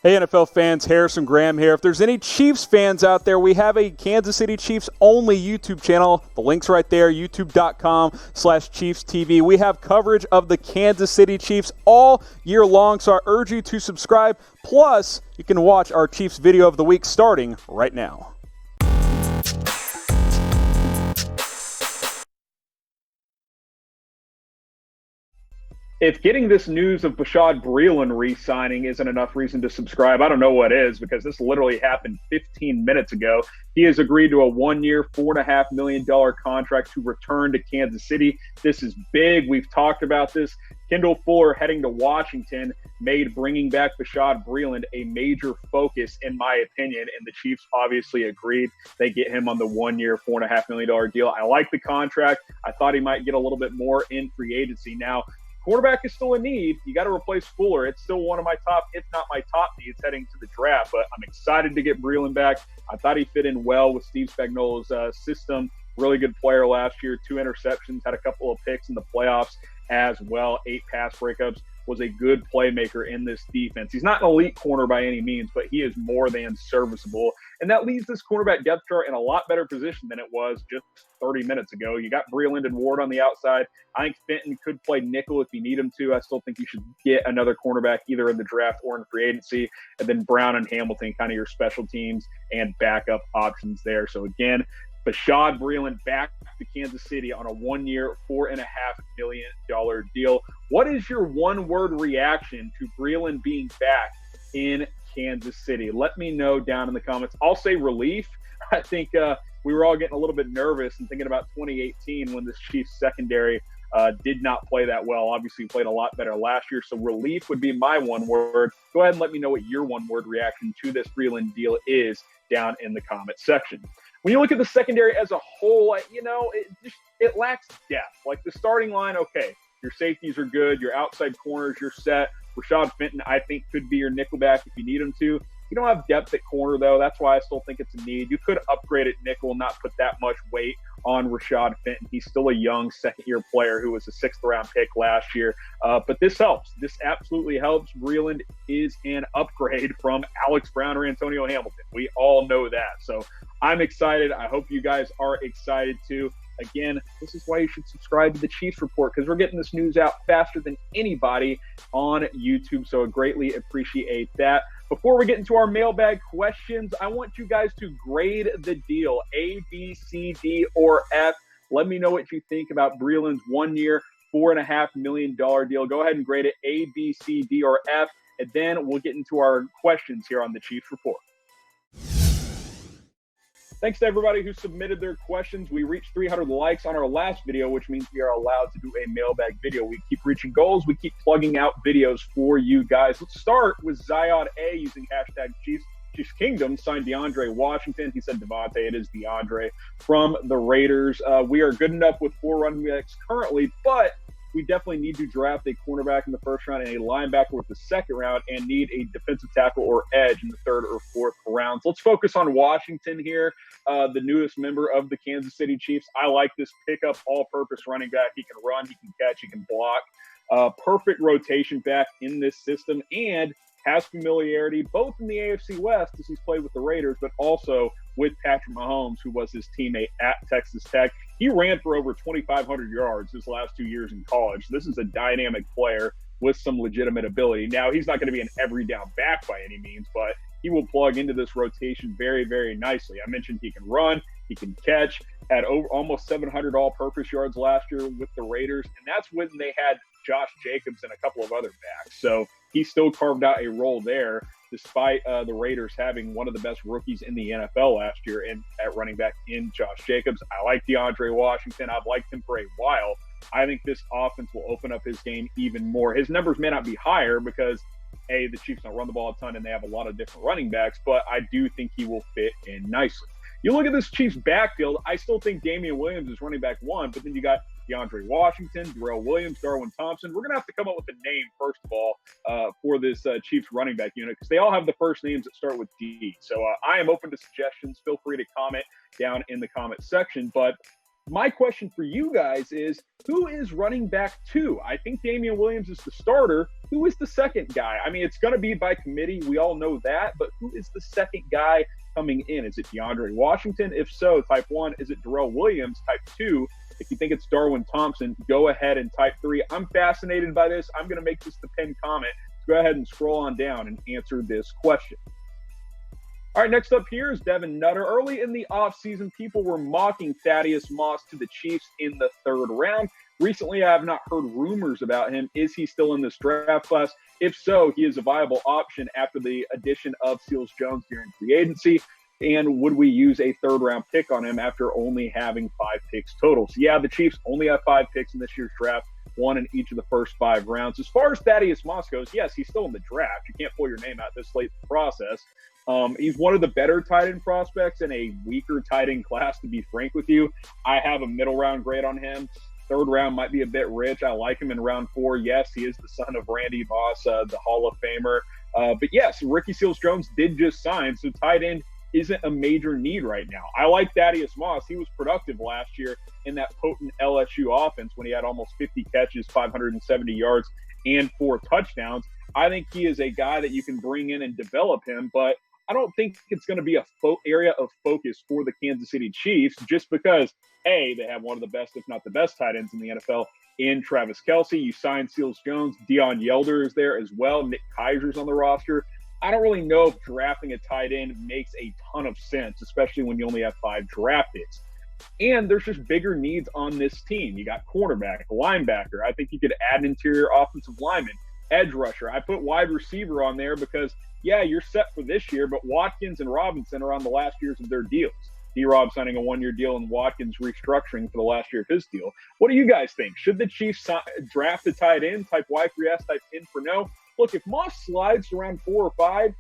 Hey NFL fans, Harrison Graham here. If there's any Chiefs fans out there, we have a Kansas City Chiefs only YouTube channel. The link's right there, youtube.com/ChiefsTV. We have coverage of the Kansas City Chiefs all year long, so I urge you to subscribe. Plus, you can watch our Chiefs video of the week starting right now. If getting this news of Bashaud Breeland re-signing isn't enough reason to subscribe, I don't know what is, because this literally happened 15 minutes ago. He has agreed to a one-year, $4.5 million contract to return to Kansas City. This is big. We've talked about this. Kendall Fuller heading to Washington made bringing back Bashaud Breeland a major focus, in my opinion, and the Chiefs obviously agreed. They get him on the one-year, $4.5 million deal. I like the contract. I thought he might get a little bit more in free agency. Now, quarterback is still a need. You got to replace Fuller. It's still one of my top, if not my top needs heading to the draft, but I'm excited to get Breeland back. I thought he fit in well with Steve Spagnuolo's system. Really good player last year, 2 interceptions, had a couple of picks in the playoffs as well, 8 pass breakups, was a good playmaker in this defense. He's not an elite corner by any means, but he is more than serviceable. And that leaves this cornerback depth chart in a lot better position than it was just 30 minutes ago. You got Breeland and Ward on the outside. I think Fenton could play nickel if you need him to. I still think you should get another cornerback either in the draft or in free agency. And then Brown and Hamilton, kind of your special teams and backup options there. So again, Bashaud Breeland back to Kansas City on a one-year, $4.5 million deal. What is your one-word reaction to Breeland being back in Kansas City? Let me know down in the comments. I'll say relief. I think we were all getting a little bit nervous and thinking about 2018 when this Chiefs secondary did not play that well. Obviously played a lot better last year, so relief would be my one word. Go ahead and let me know what your one-word reaction to this Breeland deal is down in the comment section. When you look at the secondary as a whole, you know, it lacks depth. Like the starting line, okay, your safeties are good, your outside corners, you're set. Rashad Fenton, I think, could be your nickelback if you need him to. You don't have depth at corner, though. That's why I still think it's a need. You could upgrade at nickel, not put that much weight on Rashad Fenton. He's still a young second-year player who was a 6th-round pick last year. But this helps. This absolutely helps. Breeland is an upgrade from Alex Brown or Antonio Hamilton. We all know that. So I'm excited. I hope you guys are excited, too. Again, this is why you should subscribe to the Chiefs Report, because we're getting this news out faster than anybody on YouTube. So I greatly appreciate that. Before we get into our mailbag questions, I want you guys to grade the deal, A, B, C, D, or F. Let me know what you think about Breeland's one-year, $4.5 million deal. Go ahead and grade it A, B, C, D, or F, and then we'll get into our questions here on the Chiefs Report. Thanks to everybody who submitted their questions. We reached 300 likes on our last video, which means we are allowed to do a mailbag video. We keep reaching goals. We keep plugging out videos for you guys. Let's start with Zion A using hashtag Chiefs Kingdom, signed DeAndre Washington. He said Devontae, it is DeAndre from the Raiders. We are good enough with 4 running backs currently, but we definitely need to draft a cornerback in the first round and a linebacker with the second round, and need a defensive tackle or edge in the 3rd or 4th rounds. Let's focus on Washington here, the newest member of the Kansas City Chiefs. I like this pickup, all-purpose running back. He can run, he can catch, he can block. Perfect rotation back in this system, and has familiarity both in the AFC West, as he's played with the Raiders, but also with Patrick Mahomes, who was his teammate at Texas Tech. He ran for over 2,500 yards his last 2 years in college. This is a dynamic player with some legitimate ability. Now, he's not going to be an every down back by any means, but he will plug into this rotation very, very nicely. I mentioned he can run, he can catch, had almost 700 all-purpose yards last year with the Raiders, and that's when they had Josh Jacobs and a couple of other backs. So he still carved out a role there, despite the Raiders having one of the best rookies in the NFL last year at running back in Josh Jacobs. I like DeAndre Washington. I've liked him for a while. I think this offense will open up his game even more. His numbers may not be higher because, A, the Chiefs don't run the ball a ton and they have a lot of different running backs, but I do think he will fit in nicely. You look at this Chiefs backfield, I still think Damian Williams is running back 1, but then you got DeAndre Washington, Darrell Williams, Darwin Thompson. We're going to have to come up with a name, first of all, for this Chiefs running back unit, because they all have the first names that start with D. So I am open to suggestions. Feel free to comment down in the comment section. But My question for you guys is, who is running back 2? I think Damian Williams is the starter. Who is the second guy? I mean, it's going to be by committee. We all know that. But who is the second guy coming in? Is it DeAndre Washington? If so, type 1. Is it Darrell Williams? Type 2. If you think it's Darwin Thompson, go ahead and type 3. I'm fascinated by this. I'm going to make this the pinned comment. So go ahead and scroll on down and answer this question. All right, next up here is Devin Nutter. Early in the offseason, people were mocking Thaddeus Moss to the Chiefs in the 3rd round. Recently, I have not heard rumors about him. Is he still in this draft class? If so, he is a viable option after the addition of Seals Jones during free agency. And would we use a 3rd-round pick on him after only having 5 picks total? So, yeah, the Chiefs only have 5 picks in this year's draft, 1 in each of the first 5 rounds. As far as Thaddeus Moss goes, yes, he's still in the draft. You can't pull your name out this late in the process. He's one of the better tight end prospects in a weaker tight end class, to be frank with you. I have a middle round grade on him. 3rd round might be a bit rich. I like him in round 4. Yes, he is the son of Randy Moss, the Hall of Famer. But yes, Ricky Seals-Jones did just sign, so tight end isn't a major need right now. I like Thaddeus Moss. He was productive last year in that potent LSU offense when he had almost 50 catches, 570 yards, and 4 touchdowns. I think he is a guy that you can bring in and develop him, but I don't think it's going to be a area of focus for the Kansas City Chiefs just because, A, they have one of the best, if not the best, tight ends in the NFL in Travis Kelce. You signed Seals-Jones. Deion Yelder is there as well. Nick Keiser's on the roster. I don't really know if drafting a tight end makes a ton of sense, especially when you only have 5 draft picks. And there's just bigger needs on this team. You got cornerback, linebacker. I think you could add an interior offensive lineman, edge rusher. I put wide receiver on there because, yeah, you're set for this year, but Watkins and Robinson are on the last years of their deals. D-Rob signing a 1-year deal and Watkins restructuring for the last year of his deal. What do you guys think? Should the Chiefs draft a tight end? Type Y for yes, type in for no. Look, if Moss slides to around 4 or 5,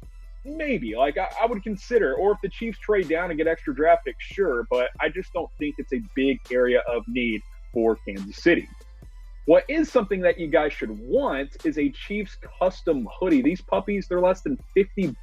maybe. Like, I would consider. Or if the Chiefs trade down and get extra draft picks, sure. But I just don't think it's a big area of need for Kansas City. What is something that you guys should want is a Chiefs custom hoodie. These puppies, they're less than $50,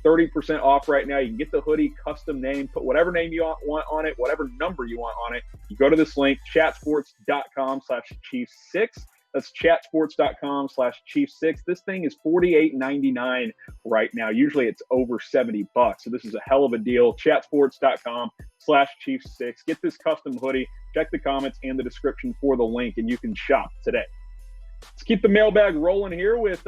30% off right now. You can get the hoodie, custom name, put whatever name you want on it, whatever number you want on it. You go to this link, chatsports.com/Chiefs6. That's chatsports.com/Chiefs6. This thing is $48.99 right now. Usually it's over $70. So this is a hell of a deal. Chatsports.com/Chiefs6. Get this custom hoodie. Check the comments and the description for the link, and you can shop today. Let's keep the mailbag rolling here with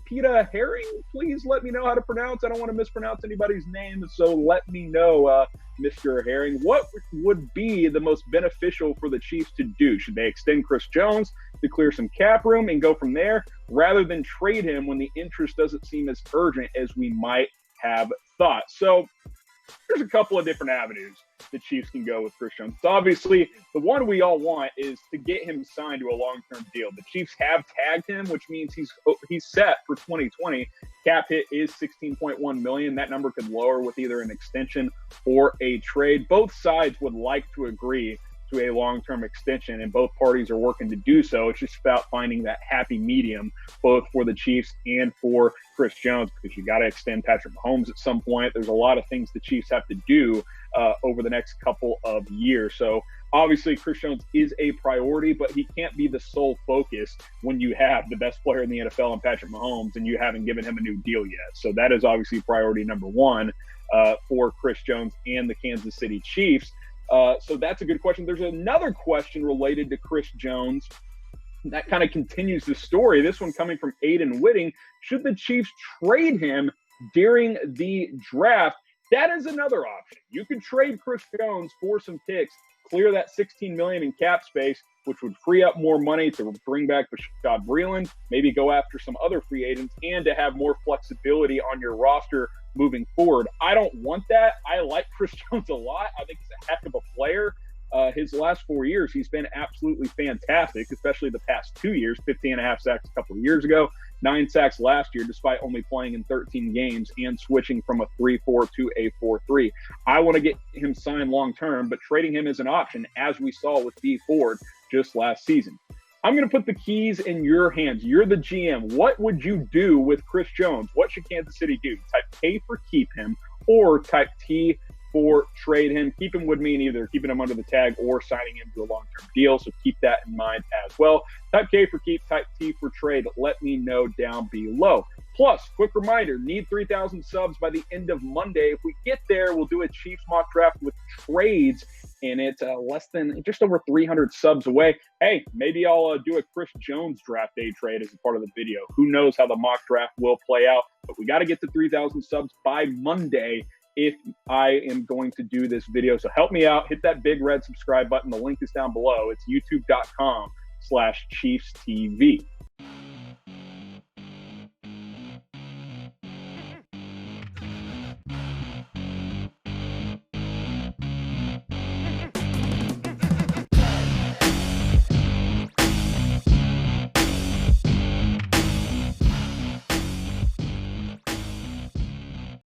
Peter Herring. Please let me know how to pronounce. I don't want to mispronounce anybody's name, so let me know, Mr. Herring. What would be the most beneficial for the Chiefs to do? Should they extend Chris Jones to clear some cap room and go from there, rather than trade him when the interest doesn't seem as urgent as we might have thought? So there's a couple of different avenues the Chiefs can go with Chris Jones. So obviously, the one we all want is to get him signed to a long-term deal. The Chiefs have tagged him, which means he's set for 2020. Cap hit is $16.1 million. That number could lower with either an extension or a trade. Both sides would like to agree to a long-term extension, and both parties are working to do so. It's just about finding that happy medium, both for the Chiefs and for Chris Jones, because you got to extend Patrick Mahomes at some point. There's a lot of things the Chiefs have to do over the next couple of years. So obviously Chris Jones is a priority, but he can't be the sole focus when you have the best player in the NFL in Patrick Mahomes and you haven't given him a new deal yet. So that is obviously priority number one for Chris Jones and the Kansas City Chiefs. So that's a good question. There's another question related to Chris Jones that kind of continues the story. This one coming from Aiden Whitting. Should the Chiefs trade him during the draft? That is another option. You could trade Chris Jones for some picks, clear that $16 million in cap space, which would free up more money to bring back Bashaud Breeland, maybe go after some other free agents, and to have more flexibility on your roster moving forward. I don't want that. I like Chris Jones a lot. I think he's a heck of a player. His last 4 years, he's been absolutely fantastic, especially the past 2 years, 15.5 sacks a couple of years ago, 9 sacks last year, despite only playing in 13 games and switching from a 3-4 to a 4-3. I want to get him signed long-term, but trading him is an option, as we saw with B. Ford just last season. I'm going to put the keys in your hands. You're the GM. What would you do with Chris Jones? What should Kansas City do? Type K for keep him, or type T for trade him. Keep him with me in either keeping him under the tag or signing him to a long-term deal. So keep that in mind as well. Type K for keep, type T for trade. Let me know down below. Plus, quick reminder, need 3,000 subs by the end of Monday. If we get there, we'll do a Chiefs mock draft with trades, and it's just over 300 subs away. Hey, maybe I'll do a Chris Jones draft day trade as a part of the video. Who knows how the mock draft will play out, but we got to get to 3,000 subs by Monday if I am going to do this video. So help me out. Hit that big red subscribe button. The link is down below. It's youtube.com/ChiefsTV.